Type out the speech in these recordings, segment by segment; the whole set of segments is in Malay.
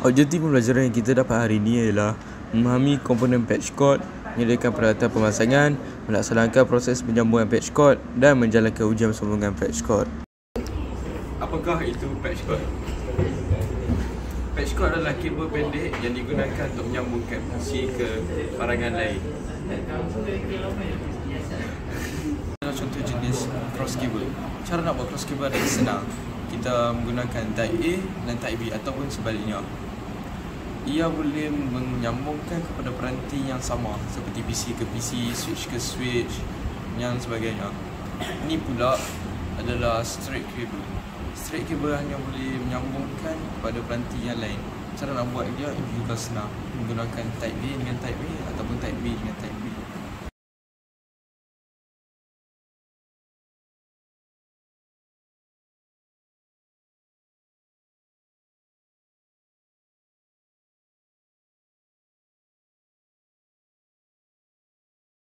Objektif pembelajaran yang kita dapat hari ini ialah memahami komponen patch cord, menyediakan peralatan pemasangan, melaksanakan proses penyambungan patch cord dan menjalankan ujian sambungan patch cord. Apakah itu patch cord? Patch cord adalah kabel pendek yang digunakan untuk menyambungkan PC ke barangan lain. Contoh jenis cross cable. Cara nak buat cross cable adalah senang. Kita menggunakan type A dan type B ataupun sebaliknya. Ia boleh menyambungkan kepada peranti yang sama seperti PC ke PC, switch ke switch yang sebagainya. Ini pula adalah straight cable. Straight cable hanya boleh menyambungkan kepada peranti yang lain. Cara nak buat dia juga senang, menggunakan type A dengan type A ataupun type B dengan type B.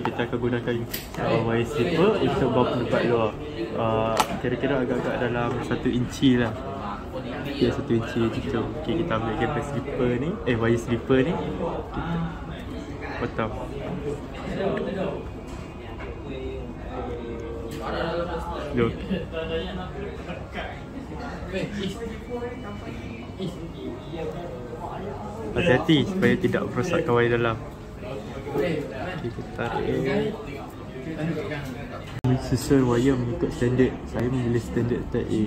Kita akan gunakan wire stripper untuk bawa pendapat luar. Kira-kira agak-agak dalam 1 inci lah. Okay, 1 inci macam. Okay, kita ambil kabel stripper ni, wire stripper ni, kita potong. Look. Hati-hati supaya tidak merosakkan wire dalam. Kita tarik. Susun wire mengikut standard. Saya memilih standard type A.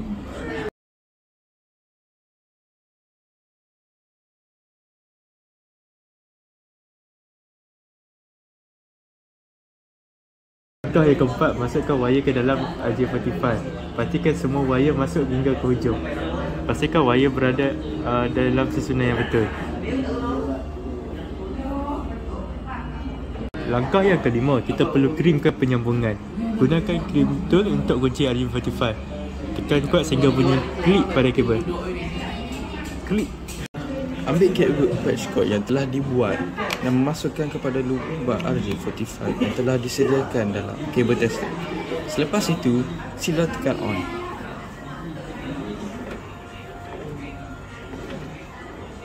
Langkah yang keempat, masukkan wire ke dalam RJ45. Pastikan semua wire masuk hingga ke hujung. Pastikan wire berada dalam susunan yang betul. Langkah yang kelima, kita perlu krimkan penyambungan. Gunakan krim tool untuk kunci RJ45. Tekan kuat sehingga bunyi klik pada kabel. Klik. Ambil kabel patch cord yang telah dibuat dan memasukkan kepada lubang RJ45 yang telah disediakan dalam kabel tester. Selepas itu, sila tekan on.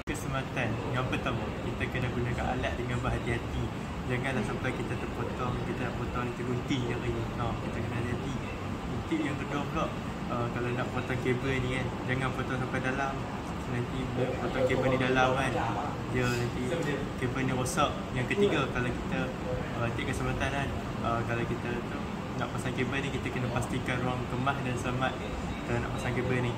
Keselamatan. Yang pertama, kita kena gunakan alat dengan berhati-hati. Janganlah sampai kita terpotong, kita nak potong nanti gunting yang lain. Kita kena hati-hati. Gunting yang kedua pula, kalau nak potong kabel ni kan, jangan potong sampai dalam. Nanti potong kabel ni dalam kan, dia nanti kabel ni rosak. Yang ketiga, kalau kita take kesempatan kan, kalau kita nak pasang kabel ni, kita kena pastikan ruang kemas dan selamat kalau nak pasang kabel ni.